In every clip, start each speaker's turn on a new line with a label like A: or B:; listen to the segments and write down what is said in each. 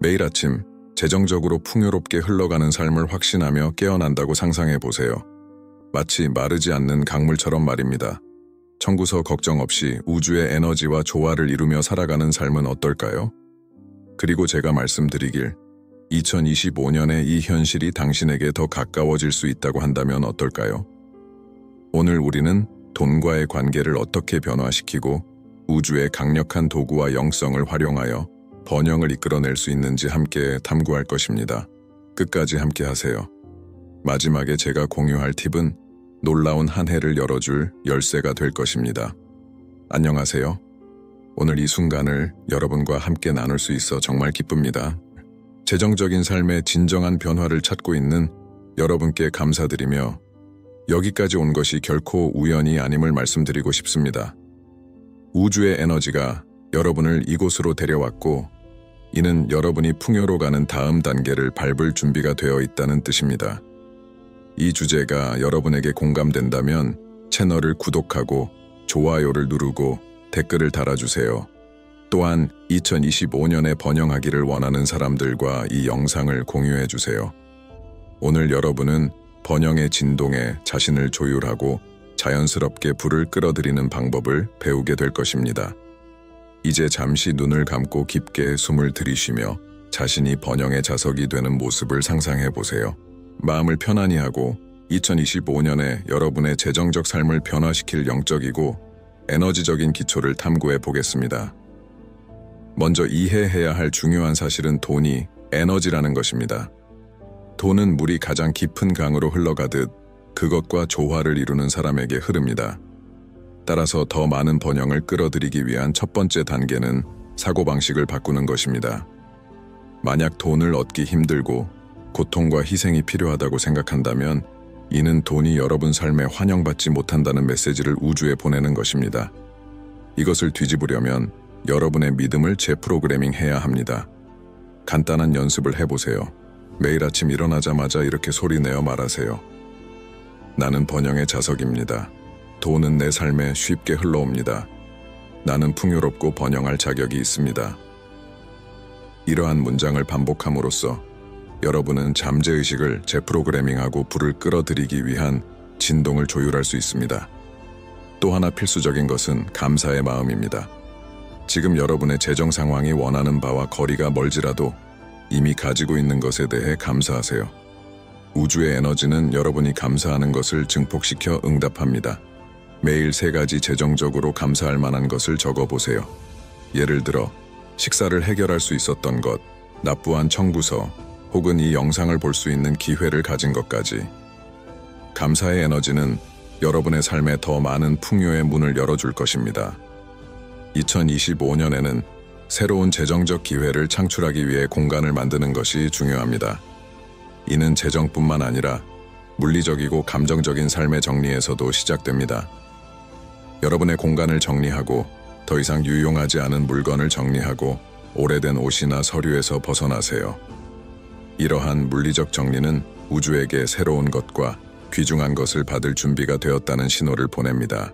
A: 매일 아침 재정적으로 풍요롭게 흘러가는 삶을 확신하며 깨어난다고 상상해 보세요. 마치 마르지 않는 강물처럼 말입니다. 청구서 걱정 없이 우주의 에너지와 조화를 이루며 살아가는 삶은 어떨까요? 그리고 제가 말씀드리길 2025년에 이 현실이 당신에게 더 가까워질 수 있다고 한다면 어떨까요? 오늘 우리는 돈과의 관계를 어떻게 변화시키고 우주의 강력한 도구와 영성을 활용하여 번영을 이끌어낼 수 있는지 함께 탐구할 것입니다. 끝까지 함께 하세요. 마지막에 제가 공유할 팁은 놀라운 한 해를 열어줄 열쇠가 될 것입니다. 안녕하세요. 오늘 이 순간을 여러분과 함께 나눌 수 있어 정말 기쁩니다. 재정적인 삶의 진정한 변화를 찾고 있는 여러분께 감사드리며 여기까지 온 것이 결코 우연이 아님을 말씀드리고 싶습니다. 우주의 에너지가 여러분을 이곳으로 데려왔고 이는 여러분이 풍요로 가는 다음 단계를 밟을 준비가 되어 있다는 뜻입니다. 이 주제가 여러분에게 공감된다면 채널을 구독하고 좋아요를 누르고 댓글을 달아주세요. 또한 2025년에 번영하기를 원하는 사람들과 이 영상을 공유해주세요. 오늘 여러분은 번영의 진동에 자신을 조율하고 자연스럽게 불을 끌어들이는 방법을 배우게 될 것입니다. 이제 잠시 눈을 감고 깊게 숨을 들이쉬며 자신이 번영의 자석이 되는 모습을 상상해 보세요. 마음을 편안히 하고 2025년에 여러분의 재정적 삶을 변화시킬 영적이고 에너지적인 기초를 탐구해 보겠습니다. 먼저 이해해야 할 중요한 사실은 돈이 에너지라는 것입니다. 돈은 물이 가장 깊은 강으로 흘러가듯 그것과 조화를 이루는 사람에게 흐릅니다. 따라서 더 많은 번영을 끌어들이기 위한 첫 번째 단계는 사고방식을 바꾸는 것입니다. 만약 돈을 얻기 힘들고 고통과 희생이 필요하다고 생각한다면 이는 돈이 여러분 삶에 환영받지 못한다는 메시지를 우주에 보내는 것입니다. 이것을 뒤집으려면 여러분의 믿음을 재프로그래밍 해야 합니다. 간단한 연습을 해보세요. 매일 아침 일어나자마자 이렇게 소리내어 말하세요. 나는 번영의 자석입니다. 돈은 내 삶에 쉽게 흘러옵니다. 나는 풍요롭고 번영할 자격이 있습니다. 이러한 문장을 반복함으로써 여러분은 잠재의식을 재프로그래밍하고 불을 끌어들이기 위한 진동을 조율할 수 있습니다. 또 하나 필수적인 것은 감사의 마음입니다. 지금 여러분의 재정 상황이 원하는 바와 거리가 멀지라도 이미 가지고 있는 것에 대해 감사하세요. 우주의 에너지는 여러분이 감사하는 것을 증폭시켜 응답합니다. 매일 3가지 재정적으로 감사할 만한 것을 적어보세요. 예를 들어 식사를 해결할 수 있었던 것, 납부한 청구서, 혹은 이 영상을 볼 수 있는 기회를 가진 것까지. 감사의 에너지는 여러분의 삶에 더 많은 풍요의 문을 열어줄 것입니다. 2025년에는 새로운 재정적 기회를 창출하기 위해 공간을 만드는 것이 중요합니다. 이는 재정뿐만 아니라 물리적이고 감정적인 삶의 정리에서도 시작됩니다. 여러분의 공간을 정리하고 더 이상 유용하지 않은 물건을 정리하고 오래된 옷이나 서류에서 벗어나세요. 이러한 물리적 정리는 우주에게 새로운 것과 귀중한 것을 받을 준비가 되었다는 신호를 보냅니다.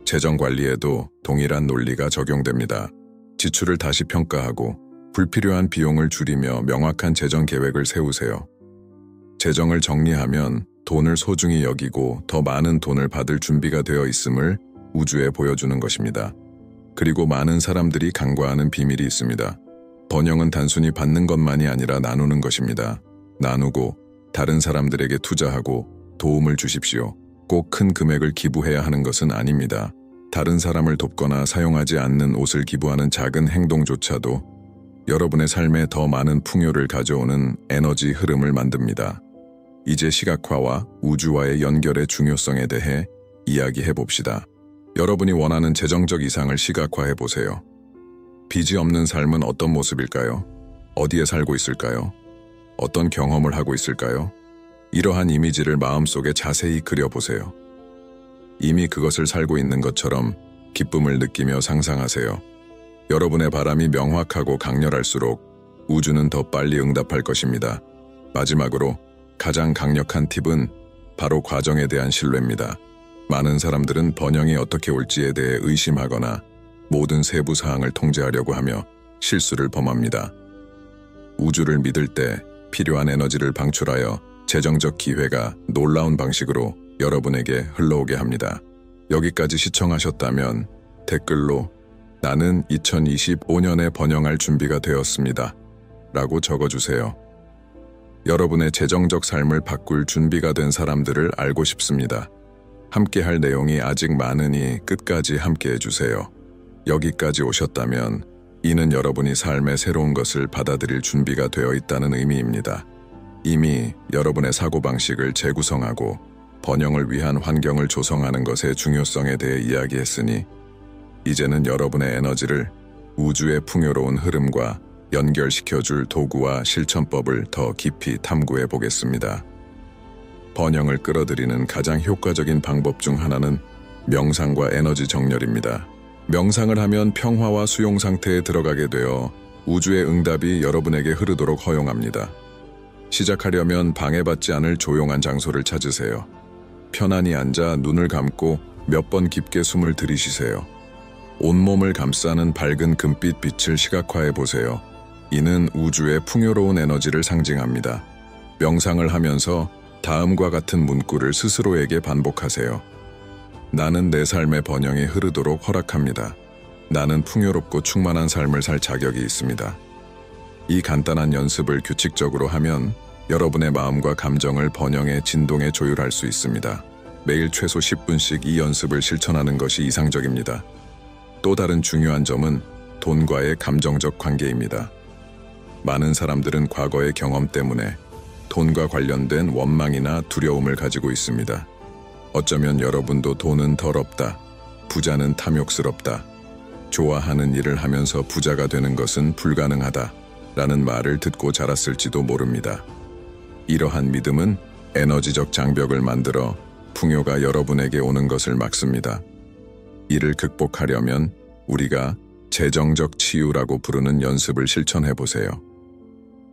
A: 재정 관리에도 동일한 논리가 적용됩니다. 지출을 다시 평가하고 불필요한 비용을 줄이며 명확한 재정 계획을 세우세요. 재정을 정리하면 돈을 소중히 여기고 더 많은 돈을 받을 준비가 되어 있음을 우주에 보여주는 것입니다. 그리고 많은 사람들이 간과하는 비밀이 있습니다. 번영은 단순히 받는 것만이 아니라 나누는 것입니다. 나누고 다른 사람들에게 투자하고 도움을 주십시오. 꼭 큰 금액을 기부해야 하는 것은 아닙니다. 다른 사람을 돕거나 사용하지 않는 옷을 기부하는 작은 행동조차도 여러분의 삶에 더 많은 풍요를 가져오는 에너지 흐름을 만듭니다. 이제 시각화와 우주와의 연결의 중요성에 대해 이야기해 봅시다. 여러분이 원하는 재정적 이상을 시각화해 보세요. 빚이 없는 삶은 어떤 모습일까요? 어디에 살고 있을까요? 어떤 경험을 하고 있을까요? 이러한 이미지를 마음속에 자세히 그려보세요. 이미 그것을 살고 있는 것처럼 기쁨을 느끼며 상상하세요. 여러분의 바람이 명확하고 강렬할수록 우주는 더 빨리 응답할 것입니다. 마지막으로 가장 강력한 팁은 바로 과정에 대한 신뢰입니다. 많은 사람들은 번영이 어떻게 올지에 대해 의심하거나 모든 세부 사항을 통제하려고 하며 실수를 범합니다. 우주를 믿을 때 필요한 에너지를 방출하여 재정적 기회가 놀라운 방식으로 여러분에게 흘러오게 합니다. 여기까지 시청하셨다면 댓글로 나는 2025년에 번영할 준비가 되었습니다 라고 적어주세요. 여러분의 재정적 삶을 바꿀 준비가 된 사람들을 알고 싶습니다. 함께할 내용이 아직 많으니 끝까지 함께해주세요. 여기까지 오셨다면 이는 여러분이 삶의 새로운 것을 받아들일 준비가 되어 있다는 의미입니다. 이미 여러분의 사고방식을 재구성하고 번영을 위한 환경을 조성하는 것의 중요성에 대해 이야기했으니 이제는 여러분의 에너지를 우주의 풍요로운 흐름과 연결시켜줄 도구와 실천법을 더 깊이 탐구해 보겠습니다. 번영을 끌어들이는 가장 효과적인 방법 중 하나는 명상과 에너지 정렬입니다. 명상을 하면 평화와 수용 상태에 들어가게 되어 우주의 응답이 여러분에게 흐르도록 허용합니다. 시작하려면 방해받지 않을 조용한 장소를 찾으세요. 편안히 앉아 눈을 감고 몇 번 깊게 숨을 들이쉬세요. 온몸을 감싸는 밝은 금빛 빛을 시각화해 보세요. 이는 우주의 풍요로운 에너지를 상징합니다. 명상을 하면서 다음과 같은 문구를 스스로에게 반복하세요. 나는 내 삶의 번영이 흐르도록 허락합니다. 나는 풍요롭고 충만한 삶을 살 자격이 있습니다. 이 간단한 연습을 규칙적으로 하면 여러분의 마음과 감정을 번영의 진동에 조율할 수 있습니다. 매일 최소 10분씩 이 연습을 실천하는 것이 이상적입니다. 또 다른 중요한 점은 돈과의 감정적 관계입니다. 많은 사람들은 과거의 경험 때문에 돈과 관련된 원망이나 두려움을 가지고 있습니다. 어쩌면 여러분도 돈은 더럽다, 부자는 탐욕스럽다, 좋아하는 일을 하면서 부자가 되는 것은 불가능하다 라는 말을 듣고 자랐을지도 모릅니다. 이러한 믿음은 에너지적 장벽을 만들어 풍요가 여러분에게 오는 것을 막습니다. 이를 극복하려면 우리가 재정적 치유라고 부르는 연습을 실천해 보세요.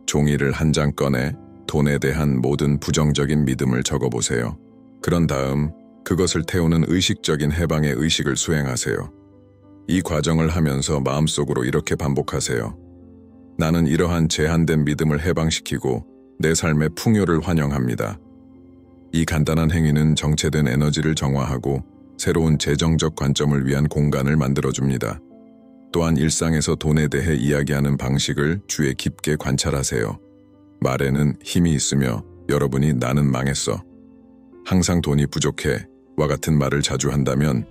A: 종이를 한 장 꺼내 돈에 대한 모든 부정적인 믿음을 적어보세요. 그런 다음 그것을 태우는 의식적인 해방의 의식을 수행하세요. 이 과정을 하면서 마음속으로 이렇게 반복하세요. 나는 이러한 제한된 믿음을 해방시키고 내 삶의 풍요를 환영합니다. 이 간단한 행위는 정체된 에너지를 정화하고 새로운 재정적 관점을 위한 공간을 만들어줍니다. 또한 일상에서 돈에 대해 이야기하는 방식을 주의 깊게 관찰하세요. 말에는 힘이 있으며 여러분이 나는 망했어, 항상 돈이 부족해 와 같은 말을 자주 한다면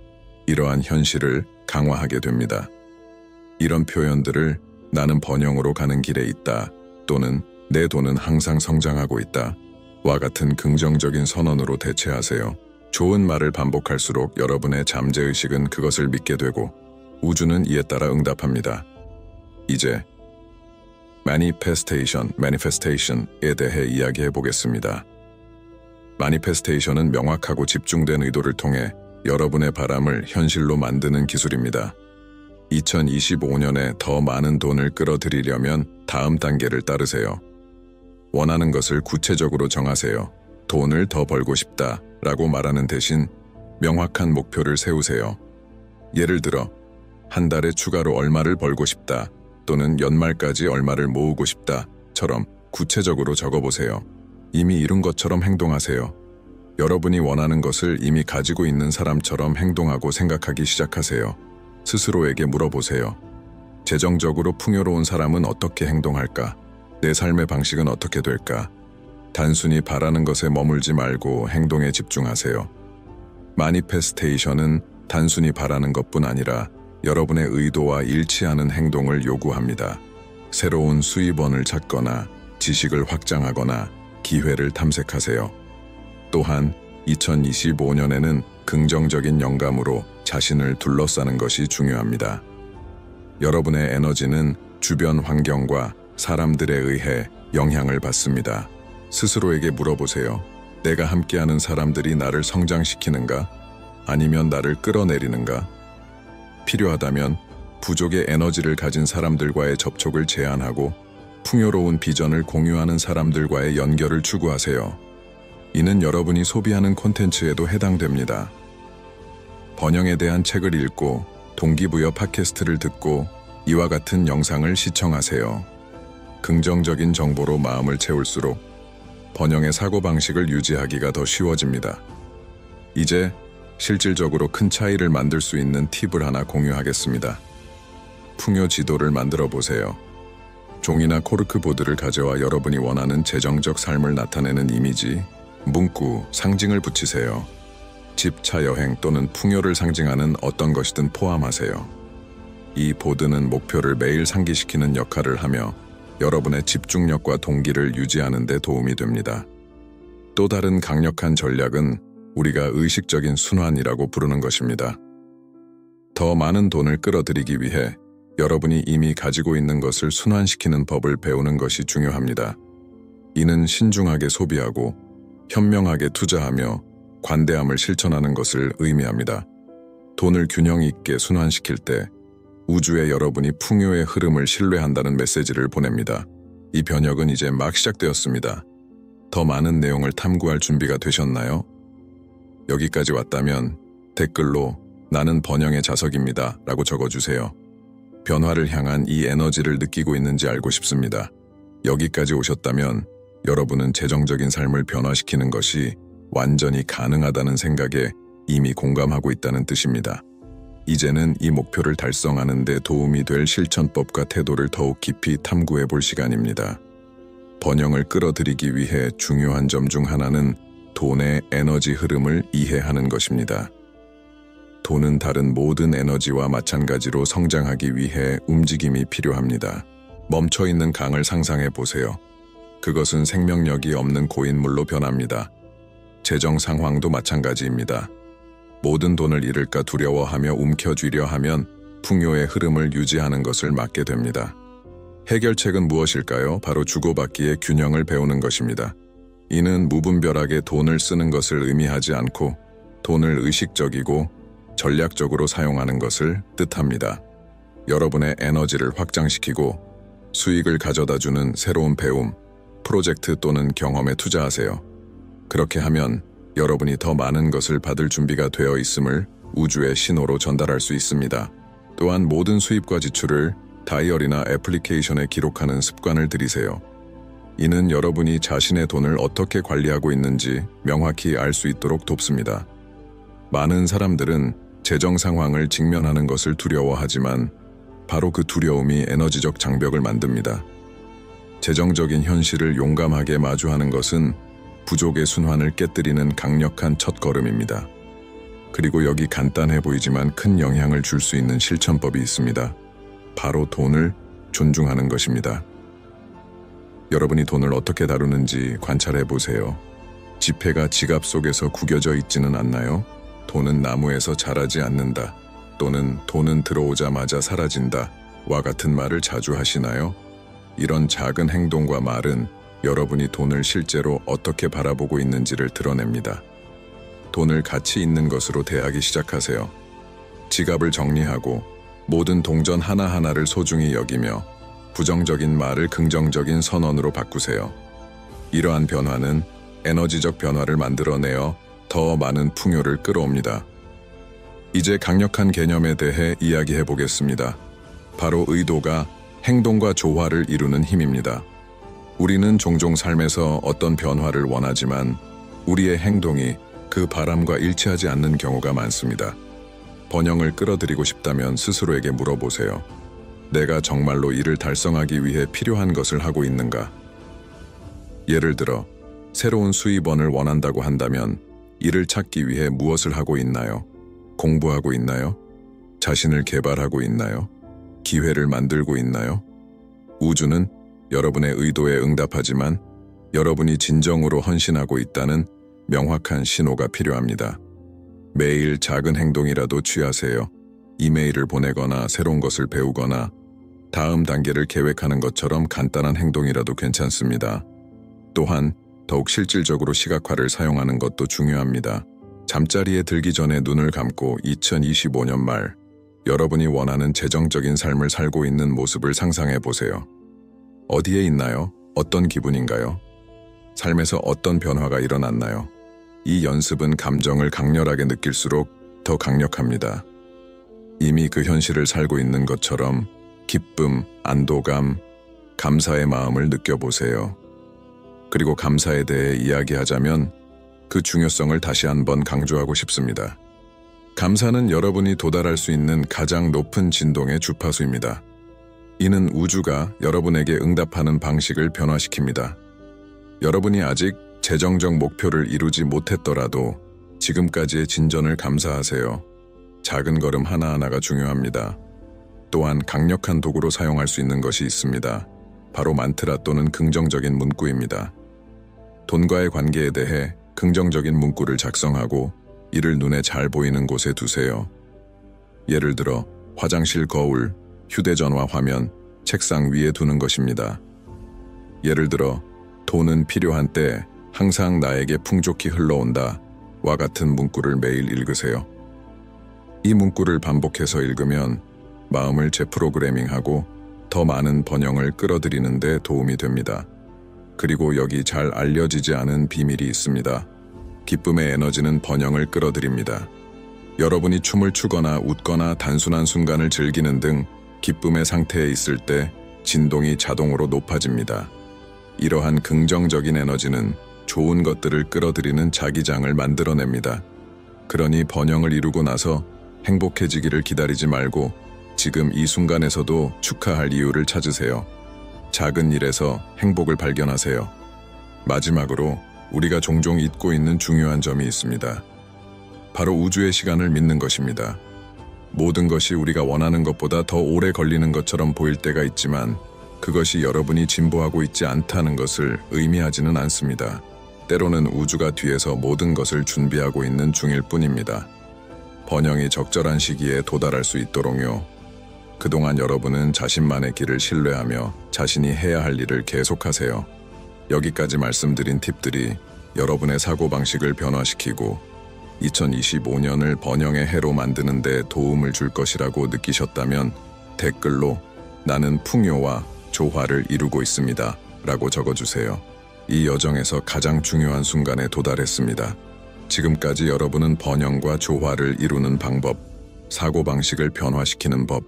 A: 이러한 현실을 강화하게 됩니다. 이런 표현들을 나는 번영으로 가는 길에 있다 또는 내 돈은 항상 성장하고 있다 와 같은 긍정적인 선언으로 대체하세요. 좋은 말을 반복할수록 여러분의 잠재의식은 그것을 믿게 되고 우주는 이에 따라 응답합니다. 이제 manifestation에 대해 이야기해 보겠습니다. manifestation은 명확하고 집중된 의도를 통해 여러분의 바람을 현실로 만드는 기술입니다. 2025년에 더 많은 돈을 끌어들이려면 다음 단계를 따르세요. 원하는 것을 구체적으로 정하세요. 돈을 더 벌고 싶다 라고 말하는 대신 명확한 목표를 세우세요. 예를 들어 한 달에 추가로 얼마를 벌고 싶다 또는 연말까지 얼마를 모으고 싶다처럼 구체적으로 적어보세요. 이미 이룬 것처럼 행동하세요. 여러분이 원하는 것을 이미 가지고 있는 사람처럼 행동하고 생각하기 시작하세요. 스스로에게 물어보세요. 재정적으로 풍요로운 사람은 어떻게 행동할까? 내 삶의 방식은 어떻게 될까? 단순히 바라는 것에 머물지 말고 행동에 집중하세요. 마니페스테이션은 단순히 바라는 것뿐 아니라 여러분의 의도와 일치하는 행동을 요구합니다. 새로운 수입원을 찾거나 지식을 확장하거나 기회를 탐색하세요. 또한 2025년에는 긍정적인 영감으로 자신을 둘러싸는 것이 중요합니다. 여러분의 에너지는 주변 환경과 사람들에 의해 영향을 받습니다. 스스로에게 물어보세요. 내가 함께하는 사람들이 나를 성장시키는가? 아니면 나를 끌어내리는가? 필요하다면 부족의 에너지를 가진 사람들과의 접촉을 제한하고 풍요로운 비전을 공유하는 사람들과의 연결을 추구하세요. 이는 여러분이 소비하는 콘텐츠에도 해당됩니다. 번영에 대한 책을 읽고 동기부여 팟캐스트를 듣고 이와 같은 영상을 시청하세요. 긍정적인 정보로 마음을 채울수록 번영의 사고방식을 유지하기가 더 쉬워집니다. 이제 실질적으로 큰 차이를 만들 수 있는 팁을 하나 공유하겠습니다. 풍요 지도를 만들어 보세요. 종이나 코르크보드를 가져와 여러분이 원하는 재정적 삶을 나타내는 이미지, 문구, 상징을 붙이세요. 집, 차, 여행 또는 풍요를 상징하는 어떤 것이든 포함하세요. 이 보드는 목표를 매일 상기시키는 역할을 하며 여러분의 집중력과 동기를 유지하는 데 도움이 됩니다. 또 다른 강력한 전략은 우리가 의식적인 순환이라고 부르는 것입니다. 더 많은 돈을 끌어들이기 위해 여러분이 이미 가지고 있는 것을 순환시키는 법을 배우는 것이 중요합니다. 이는 신중하게 소비하고 현명하게 투자하며 관대함을 실천하는 것을 의미합니다. 돈을 균형 있게 순환시킬 때 우주에 여러분이 풍요의 흐름을 신뢰한다는 메시지를 보냅니다. 이 변혁은 이제 막 시작되었습니다. 더 많은 내용을 탐구할 준비가 되셨나요? 여기까지 왔다면 댓글로 나는 번영의 자석입니다 라고 적어주세요. 변화를 향한 이 에너지를 느끼고 있는지 알고 싶습니다. 여기까지 오셨다면 여러분은 재정적인 삶을 변화시키는 것이 완전히 가능하다는 생각에 이미 공감하고 있다는 뜻입니다. 이제는 이 목표를 달성하는 데 도움이 될 실천법과 태도를 더욱 깊이 탐구해 볼 시간입니다. 번영을 끌어들이기 위해 중요한 점 중 하나는 돈의 에너지 흐름을 이해하는 것입니다. 돈은 다른 모든 에너지와 마찬가지로 성장하기 위해 움직임이 필요합니다. 멈춰있는 강을 상상해 보세요. 그것은 생명력이 없는 고인물로 변합니다. 재정 상황도 마찬가지입니다. 모든 돈을 잃을까 두려워하며 움켜쥐려 하면 풍요의 흐름을 유지하는 것을 막게 됩니다. 해결책은 무엇일까요? 바로 주고받기의 균형을 배우는 것입니다. 이는 무분별하게 돈을 쓰는 것을 의미하지 않고 돈을 의식적이고 전략적으로 사용하는 것을 뜻합니다. 여러분의 에너지를 확장시키고 수익을 가져다주는 새로운 배움, 프로젝트 또는 경험에 투자하세요. 그렇게 하면 여러분이 더 많은 것을 받을 준비가 되어 있음을 우주의 신호로 전달할 수 있습니다. 또한 모든 수입과 지출을 다이어리나 애플리케이션에 기록하는 습관을 들이세요. 이는 여러분이 자신의 돈을 어떻게 관리하고 있는지 명확히 알 수 있도록 돕습니다. 많은 사람들은 재정 상황을 직면하는 것을 두려워하지만 바로 그 두려움이 에너지적 장벽을 만듭니다. 재정적인 현실을 용감하게 마주하는 것은 부족의 순환을 깨뜨리는 강력한 첫걸음입니다. 그리고 여기 간단해 보이지만 큰 영향을 줄 수 있는 실천법이 있습니다. 바로 돈을 존중하는 것입니다. 여러분이 돈을 어떻게 다루는지 관찰해 보세요. 지폐가 지갑 속에서 구겨져 있지는 않나요? 돈은 나무에서 자라지 않는다. 또는 돈은 들어오자마자 사라진다. 와 같은 말을 자주 하시나요? 이런 작은 행동과 말은 여러분이 돈을 실제로 어떻게 바라보고 있는지를 드러냅니다. 돈을 가치 있는 것으로 대하기 시작하세요. 지갑을 정리하고 모든 동전 하나하나를 소중히 여기며 부정적인 말을 긍정적인 선언으로 바꾸세요. 이러한 변화는 에너지적 변화를 만들어내어 더 많은 풍요를 끌어옵니다. 이제 강력한 개념에 대해 이야기해 보겠습니다. 바로 의도가 행동과 조화를 이루는 힘입니다. 우리는 종종 삶에서 어떤 변화를 원하지만 우리의 행동이 그 바람과 일치하지 않는 경우가 많습니다. 번영을 끌어들이고 싶다면 스스로에게 물어보세요. 내가 정말로 이를 달성하기 위해 필요한 것을 하고 있는가? 예를 들어, 새로운 수입원을 원한다고 한다면 이를 찾기 위해 무엇을 하고 있나요? 공부하고 있나요? 자신을 개발하고 있나요? 기회를 만들고 있나요? 우주는 여러분의 의도에 응답하지만 여러분이 진정으로 헌신하고 있다는 명확한 신호가 필요합니다. 매일 작은 행동이라도 취하세요. 이메일을 보내거나 새로운 것을 배우거나 다음 단계를 계획하는 것처럼 간단한 행동이라도 괜찮습니다. 또한 더욱 실질적으로 시각화를 사용하는 것도 중요합니다. 잠자리에 들기 전에 눈을 감고 2025년 말 여러분이 원하는 재정적인 삶을 살고 있는 모습을 상상해 보세요. 어디에 있나요? 어떤 기분인가요? 삶에서 어떤 변화가 일어났나요? 이 연습은 감정을 강렬하게 느낄수록 더 강력합니다. 이미 그 현실을 살고 있는 것처럼 기쁨, 안도감, 감사의 마음을 느껴보세요. 그리고 감사에 대해 이야기하자면 그 중요성을 다시 한번 강조하고 싶습니다. 감사는 여러분이 도달할 수 있는 가장 높은 진동의 주파수입니다. 이는 우주가 여러분에게 응답하는 방식을 변화시킵니다. 여러분이 아직 재정적 목표를 이루지 못했더라도 지금까지의 진전을 감사하세요. 작은 걸음 하나하나가 중요합니다. 또한 강력한 도구로 사용할 수 있는 것이 있습니다. 바로 만트라 또는 긍정적인 문구입니다. 돈과의 관계에 대해 긍정적인 문구를 작성하고 이를 눈에 잘 보이는 곳에 두세요. 예를 들어 화장실 거울, 휴대전화 화면, 책상 위에 두는 것입니다. 예를 들어 돈은 필요한 때 항상 나에게 풍족히 흘러온다 와 같은 문구를 매일 읽으세요. 이 문구를 반복해서 읽으면 마음을 재프로그래밍하고 더 많은 번영을 끌어들이는 데 도움이 됩니다. 그리고 여기 잘 알려지지 않은 비밀이 있습니다. 기쁨의 에너지는 번영을 끌어들입니다. 여러분이 춤을 추거나 웃거나 단순한 순간을 즐기는 등 기쁨의 상태에 있을 때 진동이 자동으로 높아집니다. 이러한 긍정적인 에너지는 좋은 것들을 끌어들이는 자기장을 만들어냅니다. 그러니 번영을 이루고 나서 행복해지기를 기다리지 말고 지금 이 순간에서도 축하할 이유를 찾으세요. 작은 일에서 행복을 발견하세요. 마지막으로 우리가 종종 잊고 있는 중요한 점이 있습니다. 바로 우주의 시간을 믿는 것입니다. 모든 것이 우리가 원하는 것보다 더 오래 걸리는 것처럼 보일 때가 있지만 그것이 여러분이 진보하고 있지 않다는 것을 의미하지는 않습니다. 때로는 우주가 뒤에서 모든 것을 준비하고 있는 중일 뿐입니다. 번영이 적절한 시기에 도달할 수 있도록요. 그동안 여러분은 자신만의 길을 신뢰하며 자신이 해야 할 일을 계속하세요. 여기까지 말씀드린 팁들이 여러분의 사고방식을 변화시키고 2025년을 번영의 해로 만드는 데 도움을 줄 것이라고 느끼셨다면 댓글로 나는 풍요와 조화를 이루고 있습니다 라고 적어주세요. 이 여정에서 가장 중요한 순간에 도달했습니다. 지금까지 여러분은 번영과 조화를 이루는 방법, 사고방식을 변화시키는 법,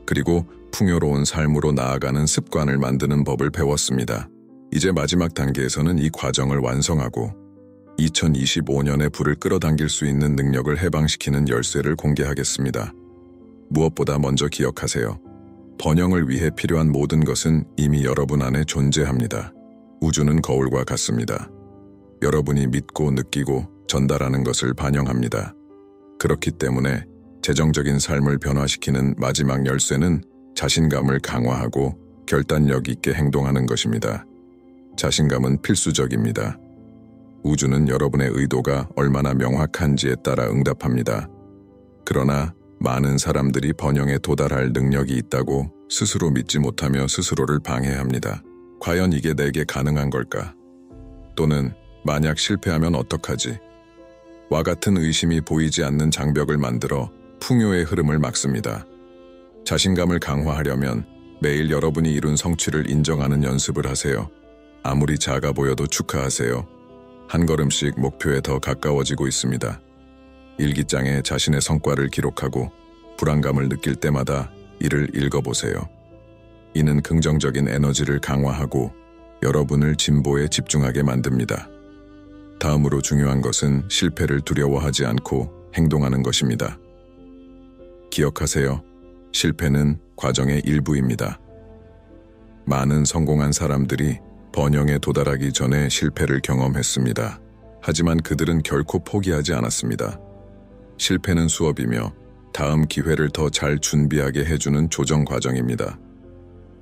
A: 그리고 풍요로운 삶으로 나아가는 습관을 만드는 법을 배웠습니다. 이제 마지막 단계에서는 이 과정을 완성하고 2025년의 불을 끌어당길 수 있는 능력을 해방시키는 열쇠를 공개하겠습니다. 무엇보다 먼저 기억하세요. 번영을 위해 필요한 모든 것은 이미 여러분 안에 존재합니다. 우주는 거울과 같습니다. 여러분이 믿고 느끼고 전달하는 것을 반영합니다. 그렇기 때문에 재정적인 삶을 변화시키는 마지막 열쇠는 자신감을 강화하고 결단력 있게 행동하는 것입니다. 자신감은 필수적입니다. 우주는 여러분의 의도가 얼마나 명확한지에 따라 응답합니다. 그러나 많은 사람들이 번영에 도달할 능력이 있다고 스스로 믿지 못하며 스스로를 방해합니다. 과연 이게 내게 가능한 걸까? 또는 만약 실패하면 어떡하지? 와 같은 의심이 보이지 않는 장벽을 만들어 풍요의 흐름을 막습니다. 자신감을 강화하려면 매일 여러분이 이룬 성취를 인정하는 연습을 하세요. 아무리 작아 보여도 축하하세요. 한 걸음씩 목표에 더 가까워지고 있습니다. 일기장에 자신의 성과를 기록하고 불안감을 느낄 때마다 이를 읽어보세요. 이는 긍정적인 에너지를 강화하고 여러분을 진보에 집중하게 만듭니다. 다음으로 중요한 것은 실패를 두려워하지 않고 행동하는 것입니다. 기억하세요. 실패는 과정의 일부입니다. 많은 성공한 사람들이 번영에 도달하기 전에 실패를 경험했습니다. 하지만 그들은 결코 포기하지 않았습니다. 실패는 수업이며 다음 기회를 더 잘 준비하게 해주는 조정 과정입니다.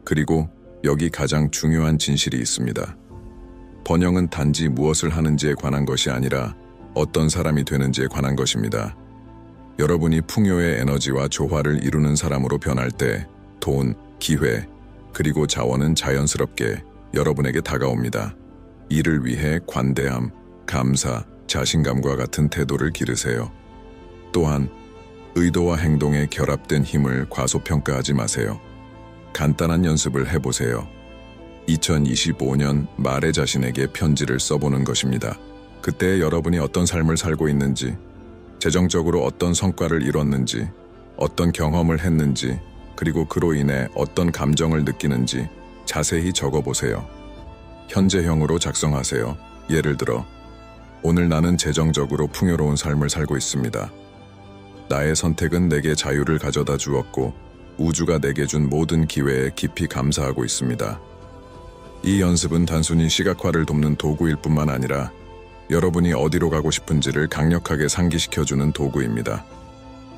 A: 그리고 여기 가장 중요한 진실이 있습니다. 번영은 단지 무엇을 하는지에 관한 것이 아니라 어떤 사람이 되는지에 관한 것입니다. 여러분이 풍요의 에너지와 조화를 이루는 사람으로 변할 때 돈, 기회, 그리고 자원은 자연스럽게 여러분에게 다가옵니다. 이를 위해 관대함, 감사, 자신감과 같은 태도를 기르세요. 또한 의도와 행동의 결합된 힘을 과소평가하지 마세요. 간단한 연습을 해보세요. 2025년 말에 자신에게 편지를 써보는 것입니다. 그때 여러분이 어떤 삶을 살고 있는지, 재정적으로 어떤 성과를 이뤘는지, 어떤 경험을 했는지, 그리고 그로 인해 어떤 감정을 느끼는지 자세히 적어보세요. 현재형으로 작성하세요. 예를 들어, 오늘 나는 재정적으로 풍요로운 삶을 살고 있습니다. 나의 선택은 내게 자유를 가져다 주었고 우주가 내게 준 모든 기회에 깊이 감사하고 있습니다. 이 연습은 단순히 시각화를 돕는 도구일 뿐만 아니라 여러분이 어디로 가고 싶은지를 강력하게 상기시켜주는 도구입니다.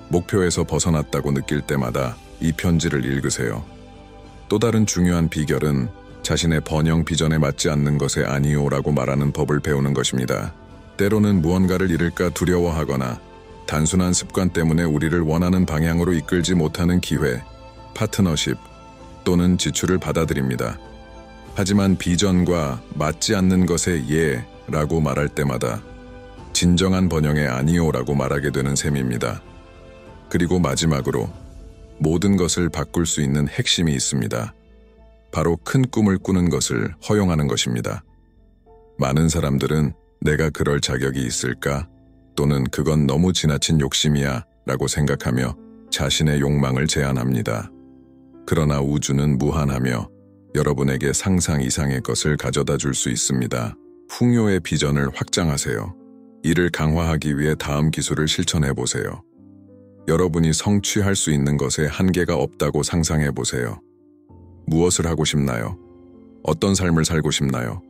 A: 목표에서 벗어났다고 느낄 때마다 이 편지를 읽으세요. 또 다른 중요한 비결은 자신의 번영 비전에 맞지 않는 것에 아니오라고 말하는 법을 배우는 것입니다. 때로는 무언가를 잃을까 두려워하거나 단순한 습관 때문에 우리를 원하는 방향으로 이끌지 못하는 기회, 파트너십 또는 지출을 받아들입니다. 하지만 비전과 맞지 않는 것에 예라고 말할 때마다 진정한 번영에 아니오라고 말하게 되는 셈입니다. 그리고 마지막으로 모든 것을 바꿀 수 있는 핵심이 있습니다. 바로 큰 꿈을 꾸는 것을 허용하는 것입니다. 많은 사람들은 내가 그럴 자격이 있을까? 또는 그건 너무 지나친 욕심이야 라고 생각하며 자신의 욕망을 제한합니다. 그러나 우주는 무한하며 여러분에게 상상 이상의 것을 가져다 줄 수 있습니다. 풍요의 비전을 확장하세요. 이를 강화하기 위해 다음 기술을 실천해 보세요. 여러분이 성취할 수 있는 것에 한계가 없다고 상상해 보세요. 무엇을 하고 싶나요? 어떤 삶을 살고 싶나요?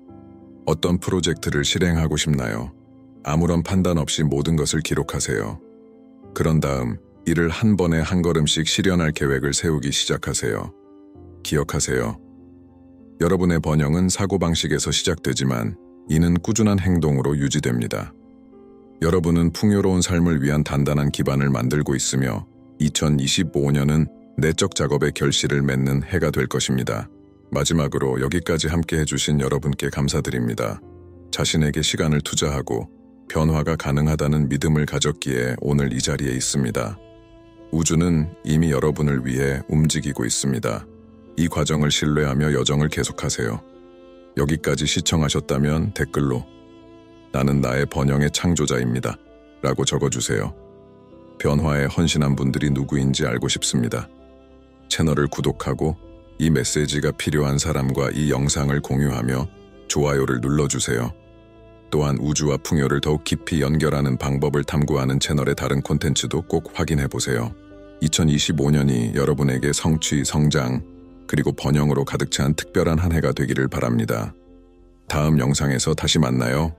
A: 어떤 프로젝트를 실행하고 싶나요? 아무런 판단 없이 모든 것을 기록하세요. 그런 다음 이를 한 번에 한 걸음씩 실현할 계획을 세우기 시작하세요. 기억하세요. 여러분의 번영은 사고방식에서 시작되지만 이는 꾸준한 행동으로 유지됩니다. 여러분은 풍요로운 삶을 위한 단단한 기반을 만들고 있으며 2025년은 내적 작업의 결실을 맺는 해가 될 것입니다. 마지막으로 여기까지 함께 해주신 여러분께 감사드립니다. 자신에게 시간을 투자하고 변화가 가능하다는 믿음을 가졌기에 오늘 이 자리에 있습니다. 우주는 이미 여러분을 위해 움직이고 있습니다. 이 과정을 신뢰하며 여정을 계속하세요. 여기까지 시청하셨다면 댓글로 나는 나의 번영의 창조자입니다 라고 적어주세요. 변화에 헌신한 분들이 누구인지 알고 싶습니다. 채널을 구독하고 이 메시지가 필요한 사람과 이 영상을 공유하며 좋아요를 눌러주세요. 또한 우주와 풍요를 더욱 깊이 연결하는 방법을 탐구하는 채널의 다른 콘텐츠도 꼭 확인해보세요. 2025년이 여러분에게 성취, 성장, 그리고 번영으로 가득 찬 특별한 한 해가 되기를 바랍니다. 다음 영상에서 다시 만나요.